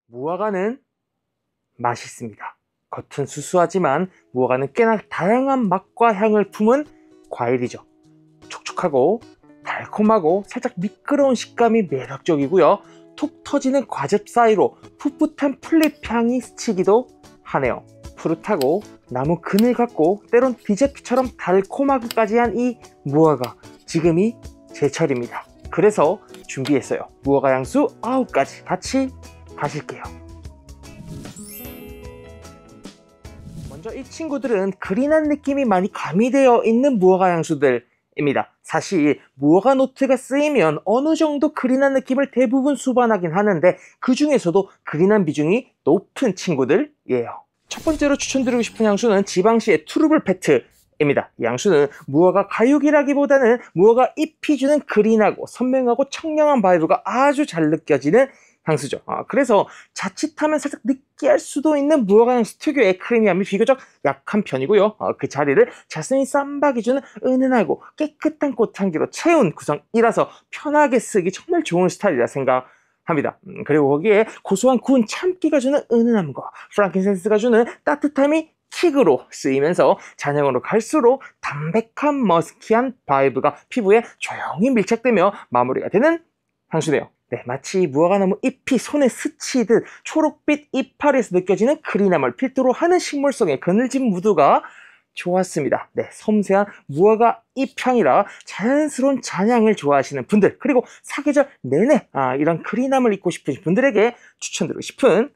무화과는 맛있습니다. 겉은 수수하지만 무화과는 꽤나 다양한 맛과 향을 품은 과일이죠. 촉촉하고 달콤하고 살짝 미끄러운 식감이 매력적이고요. 톡 터지는 과즙 사이로 풋풋한 풀잎향이 스치기도 하네요. 푸릇하고 나무 그늘 같고 때론 디저트처럼 달콤하기까지 한 이 무화과, 지금이 제철입니다. 그래서 준비했어요. 무화과 향수 9가지 같이 가실게요. 먼저 이 친구들은 그린한 느낌이 많이 가미되어 있는 무화과 향수들입니다. 사실 무화과 노트가 쓰이면 어느 정도 그린한 느낌을 대부분 수반하긴 하는데 그 중에서도 그린한 비중이 높은 친구들이에요. 첫 번째로 추천드리고 싶은 향수는 지방시의 트루블 페트입니다. 이 향수는 무화과 가육이라기보다는 무화과 잎이 주는 그린하고 선명하고 청량한 바이브가 아주 잘 느껴지는 향수죠. 그래서 자칫하면 살짝 느끼할 수도 있는 무화과 향수 특유의 크리미함이 비교적 약한 편이고요. 그 자리를 자스민 쌈박이 주는 은은하고 깨끗한 꽃향기로 채운 구성이라서 편하게 쓰기 정말 좋은 스타일이라 생각합니다. 그리고 거기에 고소한 구운 참기가 주는 은은함과 프랑킨센스가 주는 따뜻함이 킥으로 쓰이면서 잔향으로 갈수록 담백한 머스키한 바이브가 피부에 조용히 밀착되며 마무리가 되는 향수네요. 네, 마치 무화과나무 잎이 손에 스치듯 초록빛 이파리에서 느껴지는 그린함을 필두로 하는 식물성의 그늘진 무드가 좋았습니다. 네, 섬세한 무화과 잎향이라 자연스러운 잔향을 좋아하시는 분들, 그리고 사계절 내내 이런 그린함을 잊고 싶으신 분들에게 추천드리고 싶은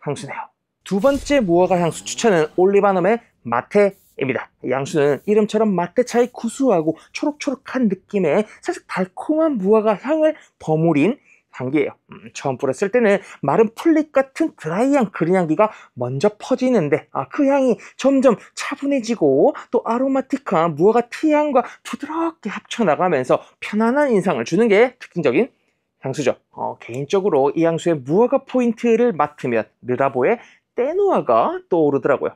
향수네요. 두 번째 무화과 향수 추천은 올리바넘의 마테입니다. 이 향수는 이름처럼 마테차의 구수하고 초록초록한 느낌의 살짝 달콤한 무화과 향을 버무린 향기예요. 처음 뿌렸을 때는 마른 풀잎 같은 드라이한 그린 향기가 먼저 퍼지는데 그 향이 점점 차분해지고 또 아로마틱한 무화과 티향과 부드럽게 합쳐나가면서 편안한 인상을 주는 게 특징적인 향수죠. 개인적으로 이 향수의 무화과 포인트를 맡으면 르라보의 떼누아가 떠오르더라고요.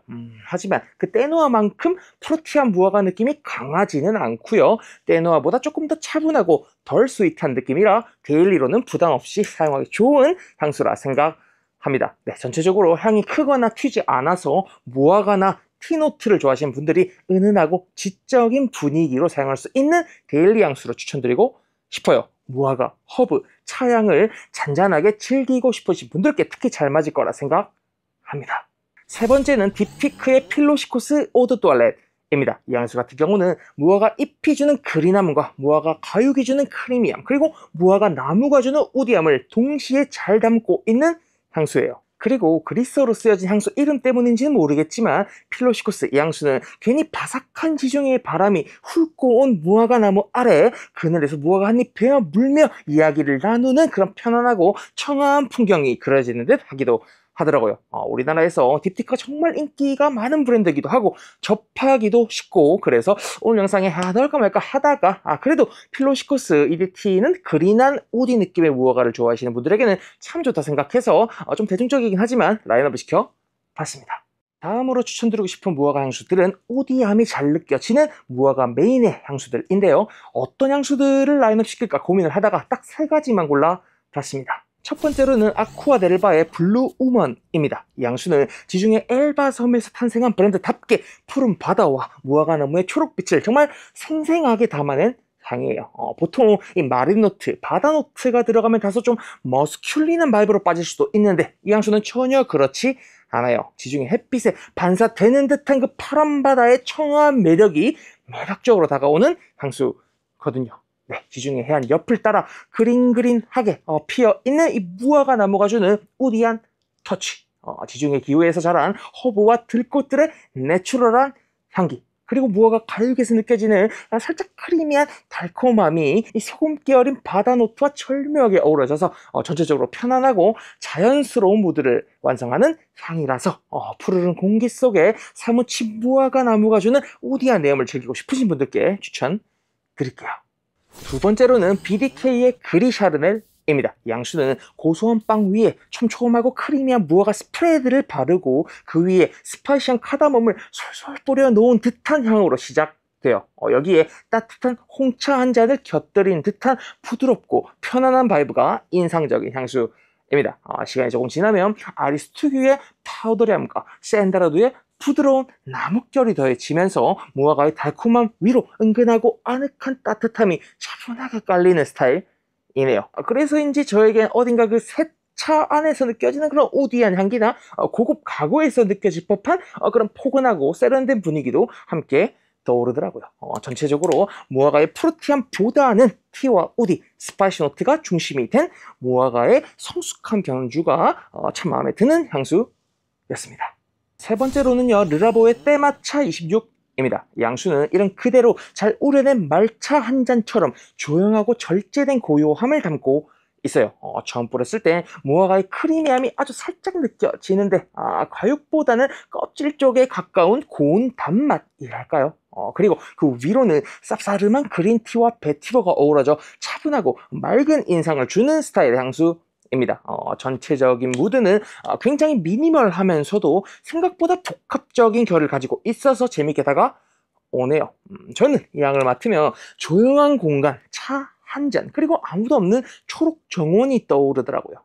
하지만 그 떼누아만큼 프루티한 무화과 느낌이 강하지는 않고요. 떼누아보다 조금 더 차분하고 덜 스윗한 느낌이라 데일리로는 부담 없이 사용하기 좋은 향수라 생각합니다. 네, 전체적으로 향이 크거나 튀지 않아서 무화과나 티노트를 좋아하시는 분들이 은은하고 지적인 분위기로 사용할 수 있는 데일리 향수로 추천드리고 싶어요. 무화과, 허브, 차향을 잔잔하게 즐기고 싶으신 분들께 특히 잘 맞을 거라 생각합니다. 세 번째는 딥피크의 필로시코스 오드 토일렛입니다. 이 향수 같은 경우는 무화과 잎이 주는 그린함과 무화과 가육이 주는 크리미함, 그리고 무화과 나무가 주는 우디함을 동시에 잘 담고 있는 향수예요. 그리고 그리스어로 쓰여진 향수 이름 때문인지는 모르겠지만 필로시코스 이 향수는 괜히 바삭한 지중해의 바람이 훑고 온 무화과 나무 아래 그늘에서 무화과 한 입 베어 물며 이야기를 나누는 그런 편안하고 청아한 풍경이 그려지는 듯 하기도 하더라고요. 우리나라에서 딥티크가 정말 인기가 많은 브랜드이기도 하고 접하기도 쉽고, 그래서 오늘 영상에 넣을까 말까 하다가 그래도 필로시코스 EDT는 그린한 우디 느낌의 무화과를 좋아하시는 분들에게는 참 좋다 생각해서 좀 대중적이긴 하지만 라인업을 시켜봤습니다. 다음으로 추천드리고 싶은 무화과 향수들은 우디함이 잘 느껴지는 무화과 메인의 향수들인데요. 어떤 향수들을 라인업 시킬까 고민을 하다가 딱 3가지만 골라봤습니다. 첫 번째로는 아쿠아 델바의 블루 우먼입니다. 이 향수는 지중해 엘바 섬에서 탄생한 브랜드답게 푸른 바다와 무화과 나무의 초록빛을 정말 생생하게 담아낸 향이에요. 보통 이 마린노트, 바다노트가 들어가면 다소 좀 머스큘린한 바이브로 빠질 수도 있는데 이 향수는 전혀 그렇지 않아요. 지중해 햇빛에 반사되는 듯한 그 파란 바다의 청아한 매력이 매력적으로 다가오는 향수거든요. 네, 지중해 해안 옆을 따라 그린그린하게 피어있는 이 무화과 나무가 주는 우디한 터치, 지중해 기후에서 자란 허브와 들꽃들의 내추럴한 향기, 그리고 무화과 가육에서 느껴지는 살짝 크리미한 달콤함이 이 소금기 어린 바다노트와 절묘하게 어우러져서 전체적으로 편안하고 자연스러운 무드를 완성하는 향이라서 푸르른 공기 속에 사무친 무화과 나무가 주는 우디한 내음을 즐기고 싶으신 분들께 추천드릴게요. 두 번째로는 BDK의 그리샤르넬입니다. 이 향수는 고소한 빵 위에 촘촘하고 크리미한 무화과 스프레드를 바르고 그 위에 스파이시한 카다멈을 솔솔 뿌려 놓은 듯한 향으로 시작돼요. 여기에 따뜻한 홍차 한 잔을 곁들인 듯한 부드럽고 편안한 바이브가 인상적인 향수입니다. 입니다. 시간이 조금 지나면 아리스 특유의 파우더리함과 샌다라두의 부드러운 나뭇결이 더해지면서 무화과의 달콤함 위로 은근하고 아늑한 따뜻함이 차분하게 깔리는 스타일이네요. 그래서인지 저에겐 어딘가 그 차 안에서 느껴지는 그런 우디한 향기나 고급 가구에서 느껴질 법한 그런 포근하고 세련된 분위기도 함께 떠오르더라고요. 전체적으로 무화과의 프루티함보다는 티와 우디, 스파이시 노트가 중심이 된 무화과의 성숙한 견주가 참 마음에 드는 향수였습니다. 세 번째로는요, 르라보의 때마차 26입니다. 이 향수는 이런 그대로 잘 우려낸 말차 한 잔처럼 조용하고 절제된 고요함을 담고 있어요. 처음 뿌렸을 때 무화과의 크리미함이 아주 살짝 느껴지는데 과육보다는 껍질 쪽에 가까운 고운 단맛이랄까요. 그리고 그 위로는 쌉싸름한 그린티와 베티버가 어우러져 차분하고 맑은 인상을 주는 스타일의 향수입니다. 전체적인 무드는 굉장히 미니멀하면서도 생각보다 복합적인 결을 가지고 있어서 재밌게 다가오네요. 저는 이 향을 맡으면 조용한 공간, 차 한 잔, 그리고 아무도 없는 초록 정원이 떠오르더라고요.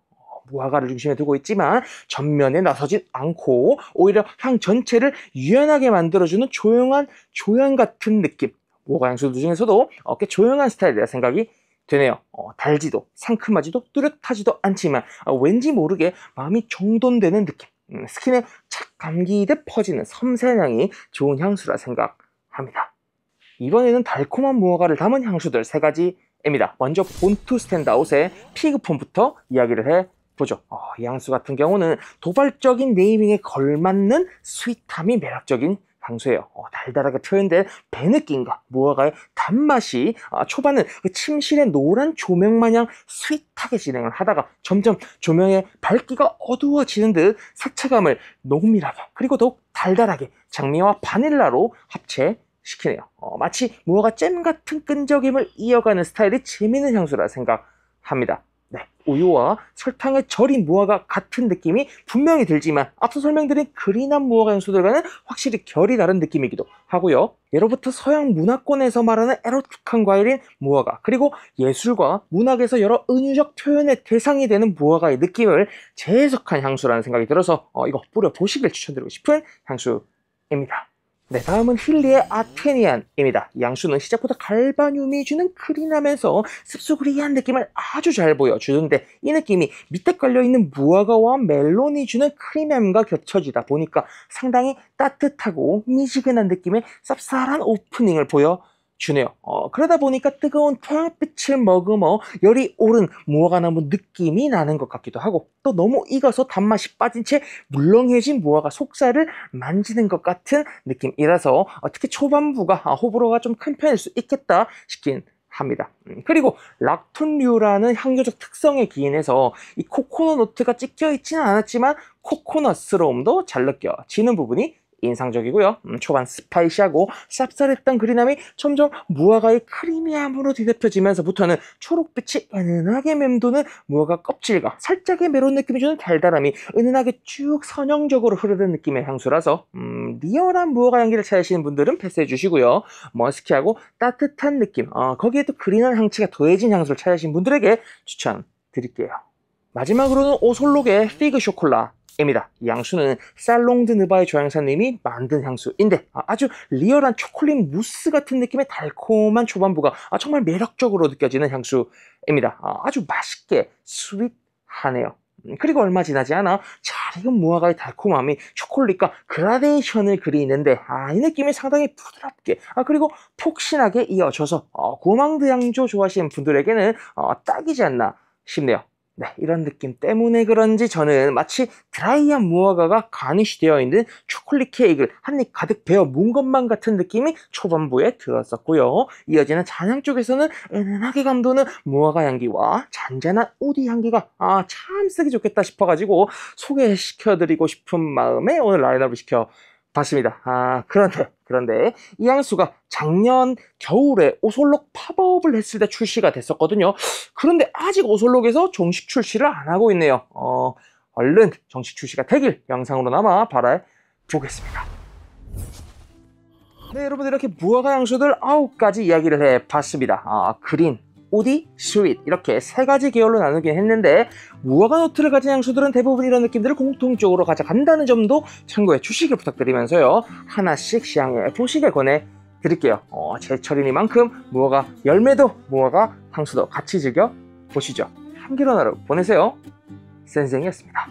무화과를 중심에 두고 있지만 전면에 나서진 않고 오히려 향 전체를 유연하게 만들어주는 조용한 조연 같은 느낌. 무화과 향수들 중에서도 꽤 조용한 스타일이라 생각이 되네요. 달지도 상큼하지도 뚜렷하지도 않지만 왠지 모르게 마음이 정돈되는 느낌. 스킨에 착 감기듯 퍼지는 섬세한 향이 좋은 향수라 생각합니다. 이번에는 달콤한 무화과를 담은 향수들 세 가지입니다. 먼저 본투 스탠드아웃의 피그폼부터 이야기를 해보죠. 이 향수 같은 경우는 도발적인 네이밍에 걸맞는 스윗함이 매력적인 향수예요. 달달하게 표현된 배 느낌과 무화과의 단맛이 초반은 그 침실의 노란 조명 마냥 스윗하게 진행을 하다가 점점 조명의 밝기가 어두워지는 듯 색채감을 농밀하게 그리고 더욱 달달하게 장미와 바닐라로 합체시키네요. 마치 무화과 잼 같은 끈적임을 이어가는 스타일이 재미있는 향수라 생각합니다. 네, 우유와 설탕에 절인 무화과 같은 느낌이 분명히 들지만 앞서 설명드린 그린한 무화과 향수들과는 확실히 결이 다른 느낌이기도 하고요. 예로부터 서양 문화권에서 말하는 에로틱한 과일인 무화과, 그리고 예술과 문학에서 여러 은유적 표현의 대상이 되는 무화과의 느낌을 재해석한 향수라는 생각이 들어서 이거 뿌려보시길 추천드리고 싶은 향수입니다. 네, 다음은 힐리의 아테니안입니다. 이 향수는 시작부터 갈바늄이 주는 크린하면서 씁쓸이한 느낌을 아주 잘 보여주는데 이 느낌이 밑에 깔려있는 무화과와 멜론이 주는 크리미함과 겹쳐지다 보니까 상당히 따뜻하고 미지근한 느낌의 쌉쌀한 오프닝을 보여주네요. 그러다 보니까 뜨거운 태양빛을 머금어 열이 오른 무화과나무 느낌이 나는 것 같기도 하고 또 너무 익어서 단맛이 빠진 채 물렁해진 무화과 속살을 만지는 것 같은 느낌이라서 특히 초반부가 호불호가 좀 큰 편일 수 있겠다 싶긴 합니다. 그리고 락톤류라는 향교적 특성에 기인해서 이 코코넛 노트가 찍혀 있지는 않았지만 코코넛스러움도 잘 느껴지는 부분이 인상적이고요. 초반 스파이시하고 쌉쌀했던 그린함이 점점 무화과의 크리미함으로 뒤덮여지면서부터는 초록빛이 은은하게 맴도는 무화과 껍질과 살짝의 메론 느낌이 주는 달달함이 은은하게 쭉 선형적으로 흐르는 느낌의 향수라서 리얼한 무화과 향기를 찾으시는 분들은 패스해 주시고요. 머스키하고 따뜻한 느낌, 거기에 또 그린한 향치가 더해진 향수를 찾으신 분들에게 추천드릴게요. 마지막으로는 오솔록의 피그 쇼콜라 입니다. 이 향수는 살롱드 느바의 조향사님이 만든 향수인데 아주 리얼한 초콜릿 무스 같은 느낌의 달콤한 초반부가 정말 매력적으로 느껴지는 향수입니다. 아주 맛있게 스윗하네요. 그리고 얼마 지나지 않아 잘 익은 무화과의 달콤함이 초콜릿과 그라데이션을 그리는데 이 느낌이 상당히 부드럽게 그리고 폭신하게 이어져서 고망드 향조 좋아하시는 분들에게는 딱이지 않나 싶네요. 네, 이런 느낌 때문에 그런지 저는 마치 드라이한 무화과가 가니쉬 되어 있는 초콜릿 케이크를 한입 가득 베어 문 것만 같은 느낌이 초반부에 들었었고요. 이어지는 잔향 쪽에서는 은은하게 감도는 무화과 향기와 잔잔한 우디 향기가 참 쓰기 좋겠다 싶어가지고 소개시켜드리고 싶은 마음에 오늘 라인업을 시켜봤습니다. 그런데 이 향수가 작년 겨울에 오솔록 팝업을 했을 때 출시가 됐었거든요. 그런데 아직 오솔록에서 정식 출시를 안 하고 있네요. 얼른 정식 출시가 되길 영상으로나마 바라보겠습니다. 네, 여러분 이렇게 무화과 향수들 9가지 이야기를 해봤습니다. 그린, 오디, 스윗 이렇게 세 가지 계열로 나누긴 했는데 무화과 노트를 가진 향수들은 대부분 이런 느낌들을 공통적으로 가져간다는 점도 참고해 주시길 부탁드리면서요. 하나씩 시향해 보시길 권해드릴게요. 제철이니만큼 무화과 열매도 무화과 향수도 같이 즐겨 보시죠. 향기로운 하루 보내세요. 센생이었습니다.